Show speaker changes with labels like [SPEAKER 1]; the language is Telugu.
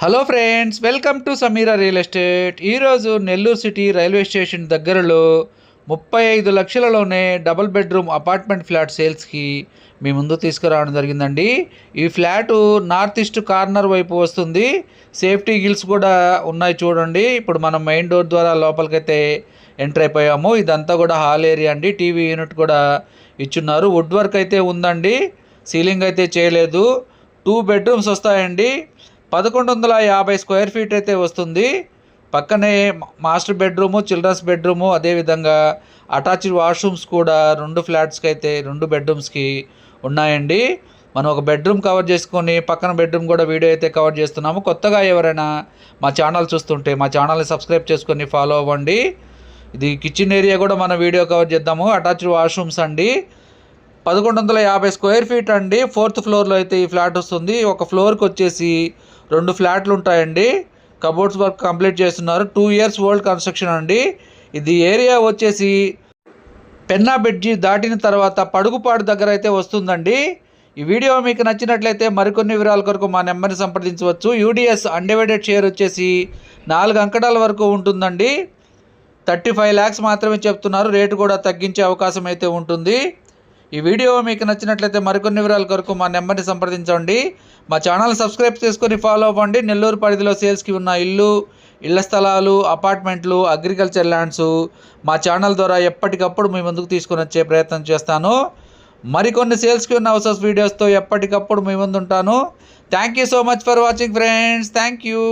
[SPEAKER 1] Hello friends, welcome to Sameera real estate. ఈరోజు నెల్లూరు సిటీ రైల్వే స్టేషన్ దగ్గరలో 35 లక్షలలోనే డబుల్ బెడ్రూమ్ అపార్ట్మెంట్ ఫ్లాట్ సేల్స్కి మీ ముందు తీసుకురావడం జరిగిందండి. ఈ ఫ్లాటు నార్త్ ఈస్ట్ కార్నర్ వైపు వస్తుంది. సేఫ్టీ గిల్స్ కూడా ఉన్నాయి చూడండి. ఇప్పుడు మనం మెయిన్ డోర్ ద్వారా లోపలికైతే ఎంటర్ అయిపోయాము. ఇదంతా కూడా హాల్ ఏరియా అండి. టీవీ యూనిట్ కూడా ఇచ్చున్నారు. వుడ్ వర్క్ అయితే ఉందండి. సీలింగ్ అయితే చేయలేదు. 2 బెడ్రూమ్స్ వస్తాయండి. 1150 స్క్వేర్ ఫీట్ అయితే వస్తుంది. పక్కనే మాస్టర్ బెడ్రూము, చిల్డ్రన్స్ బెడ్రూము, అదేవిధంగా అటాచ్డ్ వాష్రూమ్స్ కూడా 2 ఫ్లాట్స్కి అయితే 2 బెడ్రూమ్స్కి ఉన్నాయండి. మనం ఒక బెడ్రూమ్ కవర్ చేసుకొని పక్కన బెడ్రూమ్ కూడా వీడియో అయితే కవర్ చేస్తున్నాము. కొత్తగా ఎవరైనా మా ఛానల్ చూస్తుంటే మా ఛానల్ని సబ్స్క్రైబ్ చేసుకొని ఫాలో అవ్వండి. ఇది కిచెన్ ఏరియా కూడా మనం వీడియో కవర్ చేద్దాము. అటాచ్డ్ వాష్రూమ్స్ అండి. 1150 స్క్వేర్ ఫీట్ అండి. 4th ఫ్లోర్లో అయితే ఈ ఫ్లాట్ వస్తుంది. ఒక ఫ్లోర్కి వచ్చేసి 2 ఫ్లాట్లు ఉంటాయండి. కబోర్డ్స్ వర్క్ కంప్లీట్ చేస్తున్నారు. 2 years ఓల్డ్ కన్స్ట్రక్షన్ అండి. ఇది ఏరియా వచ్చేసి పెన్నా బ్రిడ్జి దాటిన తర్వాత పడుగుపాడు దగ్గర అయితే వస్తుందండి. ఈ వీడియో మీకు నచ్చినట్లయితే మరికొన్ని వివరాల కొరకు మా నెంబర్ని సంప్రదించవచ్చు. యూడిఎస్ అన్డివైడెడ్ షేర్ వచ్చేసి 4 అంకటాల వరకు ఉంటుందండి. 35 lakhs మాత్రమే చెప్తున్నారు. రేటు కూడా తగ్గించే అవకాశం అయితే ఉంటుంది. ఈ వీడియో మీకు నచ్చినట్లయితే మరికొన్ని వివరాల కొరకు మా నెంబర్ని సంప్రదించండి. మా ఛానల్ సబ్స్క్రైబ్ చేసుకొని ఫాలో అవ్వండి. నెల్లూరు పరిధిలో సేల్స్కి ఉన్న ఇళ్ల స్థలాలు, అపార్ట్మెంట్లు, అగ్రికల్చర్ ల్యాండ్స్ మా ఛానల్ ద్వారా ఎప్పటికప్పుడు మీ ముందుకు తీసుకొని వచ్చే ప్రయత్నం చేస్తాను. మరికొన్ని సేల్స్కి ఉన్న హౌసెస్ వీడియోస్తో ఎప్పటికప్పుడు మీ ముందు ఉంటాను. Thank you so much for watching friends. Thank you.